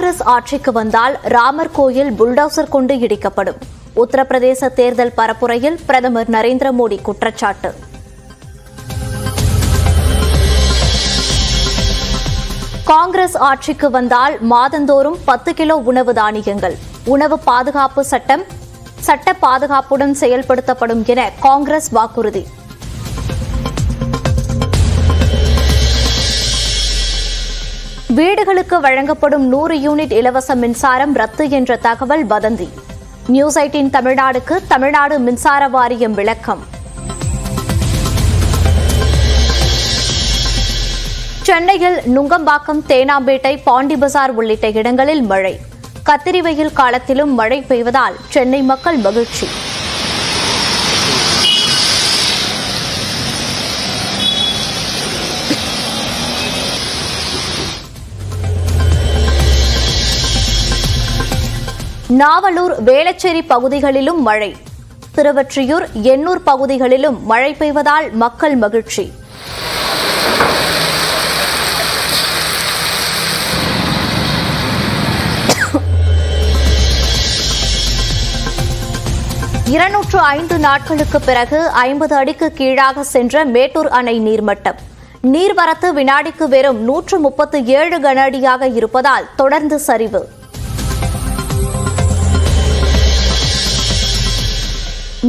காங்கிரஸ் ஆட்சிக்கு வந்தால் ராமர் கோயில் புல்டோசர் கொண்டு இடிக்கப்படும். உத்தரப்பிரதேச தேர்தல் பரப்புரையில் பிரதமர் நரேந்திர மோடி குற்றச்சாட்டு. காங்கிரஸ் ஆட்சிக்கு வந்தால் மாதந்தோறும் 10 கிலோ உணவு தானியங்கள், உணவு பாதுகாப்பு சட்ட பாதுகாப்புடன் செயல்படுத்தப்படும் என காங்கிரஸ் வாக்குறுதி. வீடுகளுக்கு வழங்கப்படும் 100 யூனிட் இலவச மின்சாரம் ரத்து என்ற தகவல் வதந்தி. நியூஸ் 18 தமிழ்நாடுக்கு தமிழ்நாடு மின்சார வாரியம் விளக்கம். சென்னையில் நுங்கம்பாக்கம், தேனாம்பேட்டை, பாண்டிபசார் உள்ளிட்ட இடங்களில் மழை. கத்திரி வெயில் காலத்திலும் மழை பெய்வதால் சென்னை மக்கள் மகிழ்ச்சி. நாவலூர், வேளச்சேரி பகுதிகளிலும் மழை. திருவொற்றியூர், எண்ணூர் பகுதிகளிலும் மழை பெய்வதால் மக்கள் மகிழ்ச்சி. இருநூற்று 5 நாட்களுக்கு பிறகு 50 அடிக்கு கீழாக சென்ற மேட்டூர் அணை நீர்மட்டம். நீர்வரத்து வினாடிக்கு வெறும் 137 கன அடியாக இருப்பதால் தொடர்ந்து சரிவு.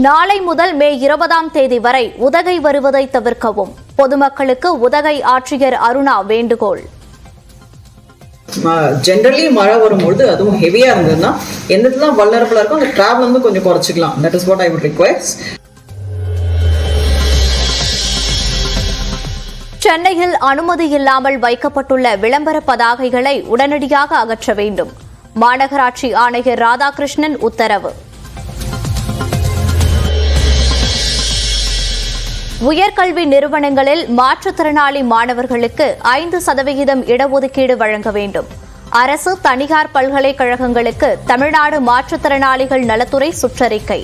நாளை முதல் மே 20ஆம் தேதி வரை உதகை வருவதை தவிர்க்கவும் பொதுமக்களுக்கு உதகை ஆட்சியர் அருணா வேண்டுகோள். ஜென்ரலி மழை வரும்பொழுது அதுவும் ஹெவியா இருந்ததுன்னா எந்தெல்லாம் வல்லரபிளா இருக்கும் அந்த டிராவல் வந்து கொஞ்சம் குறைச்சிக்கலாம். That is what I would request. சென்னையில் அனுமதி இல்லாமல் வைக்கப்பட்டுள்ள விளம்பர பதாகைகளை உடனடியாக அகற்ற வேண்டும். மாநகராட்சி ஆணையர் ராதாகிருஷ்ணன் உத்தரவு. உயர்கல்வி நிறுவனங்களில் மாற்றுத்திறனாளி மாணவர்களுக்கு 5% இடஒதுக்கீடு வழங்க வேண்டும். அரசு, தனியார் பல்கலைக்கழகங்களுக்கு தமிழ்நாடு மாற்றுத்திறனாளிகள் நலத்துறை சுற்றறிக்கை.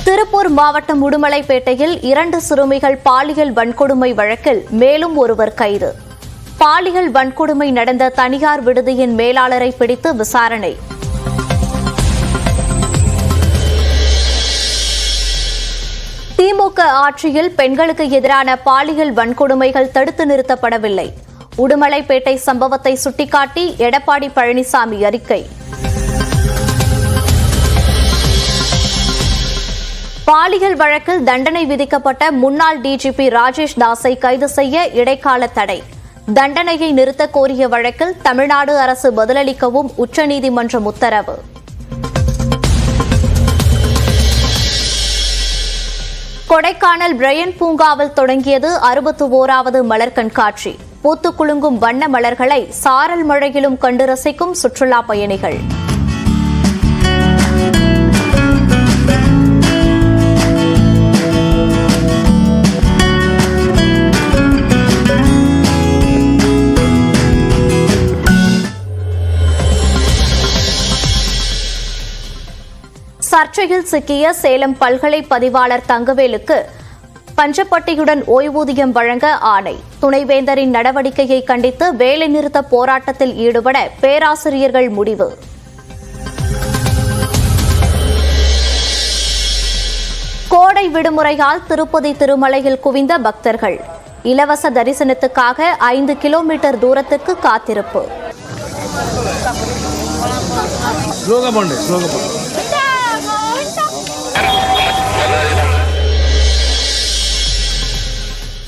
திருப்பூர் மாவட்டம் உடுமலைப்பேட்டையில் 2 சிறுமிகள் பாலியல் வன்கொடுமை வழக்கில் மேலும் ஒருவர் கைது. பாலியல் வன்கொடுமை நடந்த தனியார் விடுதியின் மேலாளரை பிடித்து விசாரணை. திமுக ஆட்சியில் பெண்களுக்கு எதிரான பாலியல் வன்கொடுமைகள் தடுத்து நிறுத்தப்படவில்லை. உடுமலைப்பேட்டை சம்பவத்தை சுட்டிக்காட்டி எடப்பாடி பழனிசாமி அறிக்கை. பாலியல் வழக்கில் தண்டனை விதிக்கப்பட்ட முன்னாள் டிஜிபி ராஜேஷ் தாஸை கைது செய்ய இடைக்கால தடை. தண்டனையை நிறுத்த கோரிய வழக்கில் தமிழ்நாடு அரசு பதிலளிக்கவும் உச்சநீதிமன்றம் உத்தரவு. கொடைக்கானல் பிரையன் பூங்காவில் தொடங்கியது 61வது மலர் கண்காட்சி. பூத்து குலுங்கும் வண்ண மலர்களை சாரல் மழையிலும் கண்டு ரசிக்கும் சுற்றுலா பயணிகள். சர்ச்சையில் சிக்கிய சேலம் பல்கலை பதிவாளர் தங்கவேலுக்கு பஞ்சப்பட்டியுடன் ஓய்வூதியம் வழங்க ஆணை. துணைவேந்தரின் நடவடிக்கையை கண்டித்து வேலைநிறுத்த போராட்டத்தில் ஈடுபட பேராசிரியர்கள் முடிவு. கோடை விடுமுறையால் திருப்பதி திருமலையில் குவிந்த பக்தர்கள். இலவச தரிசனத்துக்காக 5 கிலோமீட்டர் தூரத்துக்கு காத்திருப்பு.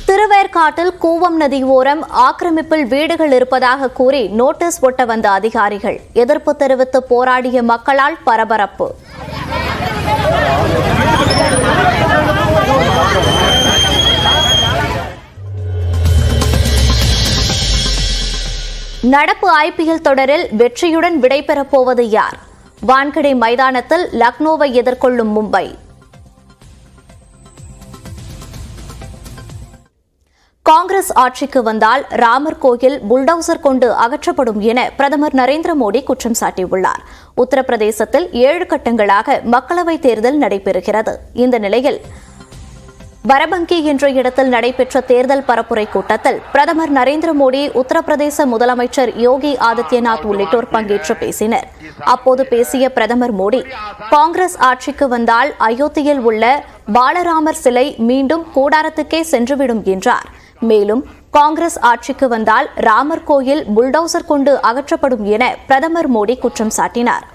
திருவேற்காட்டில் கூவம் நதி ஓரம் ஆக்கிரமிப்பில் வீடுகள் இருப்பதாக கூறி நோட்டீஸ் ஒட்ட வந்த அதிகாரிகள். எதிர்ப்பு தெரிவித்து போராடிய மக்களால் பரபரப்பு. நடப்பு IPL தொடரில் வெற்றியுடன் விடைபெறப் போவது யார்? வான்கடே மைதானத்தில் லக்னோவை எதிர்கொள்ளும் மும்பை. காங்கிரஸ் ஆட்சிக்கு வந்தால் ராமர் கோயில் புல்டோசர் கொண்டு அகற்றப்படும் என பிரதமர் நரேந்திர மோடி குற்றம் சாட்டியுள்ளார். உத்தரப்பிரதேசத்தில் 7 கட்டங்களாக மக்களவைத் தேர்தல் நடைபெறுகிறது. இந்த நிலையில் வரபங்கி என்ற இடத்தில் நடைபெற்ற தேர்தல் பரப்புரை கூட்டத்தில் பிரதமர் நரேந்திர மோடி, உத்தரப்பிரதேச முதலமைச்சர் யோகி ஆதித்யநாத் உள்ளிட்டோர் பங்கேற்று பேசினர். அப்போது பேசிய பிரதமர் மோடி, காங்கிரஸ் ஆட்சிக்கு வந்தால் அயோத்தியில் உள்ள பாலராமர் சிலை மீண்டும் கூடாரத்துக்கே சென்றுவிடும் என்றார். மேலும் காங்கிரஸ் ஆட்சிக்கு வந்தால் ராமர் கோயில் புல்டோசர் கொண்டு அகற்றப்படும் என பிரதமர் மோடி குற்றம் சாட்டினார்.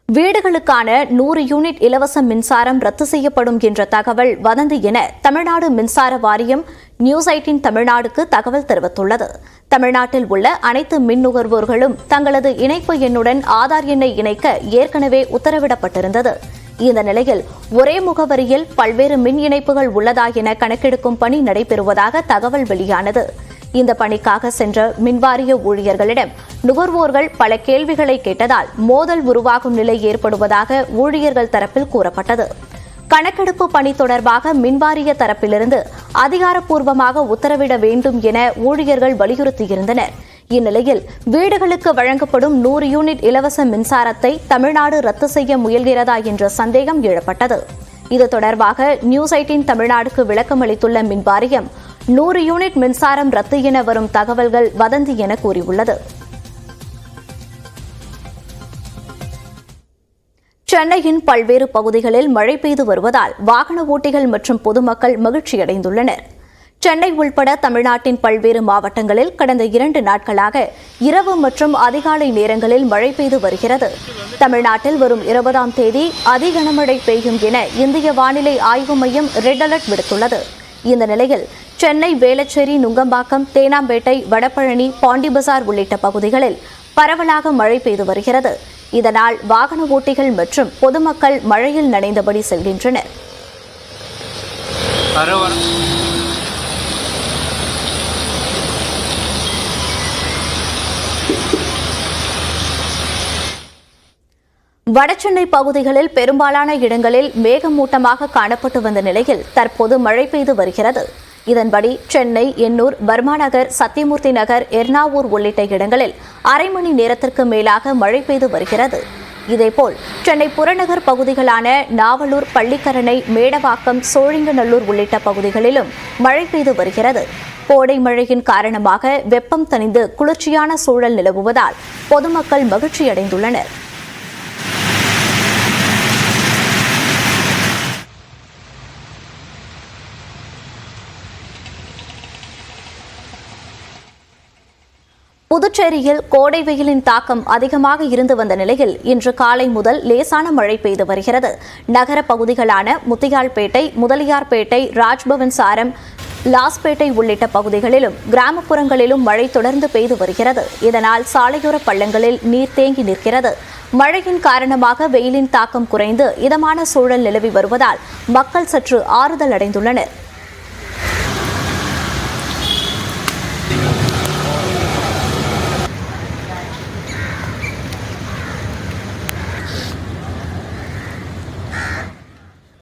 வீடுகளுக்கான 100 யூனிட் இலவச மின்சாரம் ரத்து செய்யப்படும் என்ற தகவல் வதந்தி என தமிழ்நாடு மின்சார வாரியம் நியூஸ் 18 தமிழ்நாடுக்கு தகவல் தெரிவித்துள்ளது. தமிழ்நாட்டில் உள்ள அனைத்து மின் நுகர்வோர்களும் தங்களது இணைப்பு எண்ணுடன் ஆதார் எண்ணை இணைக்க ஏற்கனவே உத்தரவிடப்பட்டிருந்தது. இந்த நிலையில் ஒரே முகவரியில் பல்வேறு மின் இணைப்புகள் உள்ளதா என கணக்கெடுக்கும் பணி நடைபெறுவதாக தகவல் வெளியானது. இந்த பணிக்காக சென்ற மின்வாரிய ஊழியர்களிடம் நுகர்வோர்கள் பல கேள்விகளை கேட்டதால் மோதல் உருவாகும் நிலை ஏற்படுவதாக ஊழியர்கள் தரப்பில் கூறப்பட்டது. கணக்கெடுப்பு பணி தொடர்பாக மின்வாரிய தரப்பிலிருந்து அதிகாரப்பூர்வமாக உத்தரவிட வேண்டும் என ஊழியர்கள் வலியுறுத்தியிருந்தனர். இந்நிலையில் வீடுகளுக்கு வழங்கப்படும் 100 யூனிட் இலவச மின்சாரத்தை தமிழ்நாடு ரத்து செய்ய முயல்கிறதா என்ற சந்தேகம் எழப்பட்டது. இது தொடர்பாக நியூஸ் 18 தமிழ்நாடுக்கு விளக்கம் அளித்துள்ள மின்வாரியம், 100 யூனிட் மின்சாரம் ரத்து என வரும் தகவல்கள் வதந்தி என கூறியுள்ளது. சென்னையின் பல்வேறு பகுதிகளில் மழை பெய்து வருவதால் வாகன ஓட்டிகள் மற்றும் பொதுமக்கள் மகிழ்ச்சியடைந்துள்ளனர். சென்னை உள்பட தமிழ்நாட்டின் பல்வேறு மாவட்டங்களில் கடந்த 2 நாட்களாக இரவு மற்றும் அதிகாலை நேரங்களில் மழை பெய்து வருகிறது. தமிழ்நாட்டில் வரும் 20ஆம் தேதி அதி கனமழை பெய்யும் என இந்திய வானிலை ஆய்வு மையம் ரெட் அலர்ட் விடுத்துள்ளது. இந்த நிலையில் சென்னை, வேளச்சேரி, நுங்கம்பாக்கம், தேனாம்பேட்டை, வடபழனி, பாண்டிபசார் உள்ளிட்ட பகுதிகளில் பரவலாக மழை பெய்து வருகிறது. இதனால் வாகன ஓட்டிகள் மற்றும் பொதுமக்கள் மழையில் நனைந்தபடி செல்கின்றனர். வடசென்னை பகுதிகளில் பெரும்பாலான இடங்களில் மேகமூட்டமாக காணப்பட்டு வந்த நிலையில் தற்போது மழை பெய்து வருகிறது. இதன்படி சென்னை, எண்ணூர், பர்மாநகர், சத்தியமூர்த்தி நகர், எர்ணாவூர் உள்ளிட்ட இடங்களில் அரை மணி நேரத்திற்கு மேலாக மழை பெய்து வருகிறது. இதேபோல் சென்னை புறநகர் பகுதிகளான நாவலூர், பள்ளிக்கரணை, மேடவாக்கம், சோழிங்கநல்லூர் உள்ளிட்ட பகுதிகளிலும் மழை பெய்து வருகிறது. கோடை மழையின் காரணமாக வெப்பம் தணிந்து குளிர்ச்சியான சூழல் நிலவுவதால் பொதுமக்கள் மகிழ்ச்சியடைந்துள்ளனர். புதுச்சேரியில் கோடை வெயிலின் தாக்கம் அதிகமாக இருந்து வந்த நிலையில் இன்று காலை முதல் லேசான மழை பெய்து வருகிறது. நகர பகுதிகளான முத்தியால்பேட்டை, முதலியார்பேட்டை, ராஜ்பவன் சாரம், லாஸ்பேட்டை உள்ளிட்ட பகுதிகளிலும் கிராமப்புறங்களிலும் மழை தொடர்ந்து பெய்து வருகிறது. இதனால் சாலையோர பள்ளங்களில் நீர் தேங்கி நிற்கிறது. மழையின் காரணமாக வெயிலின் தாக்கம் குறைந்து இதமான சூழல் நிலவி வருவதால் மக்கள் சற்று ஆறுதல் அடைந்துள்ளனர்.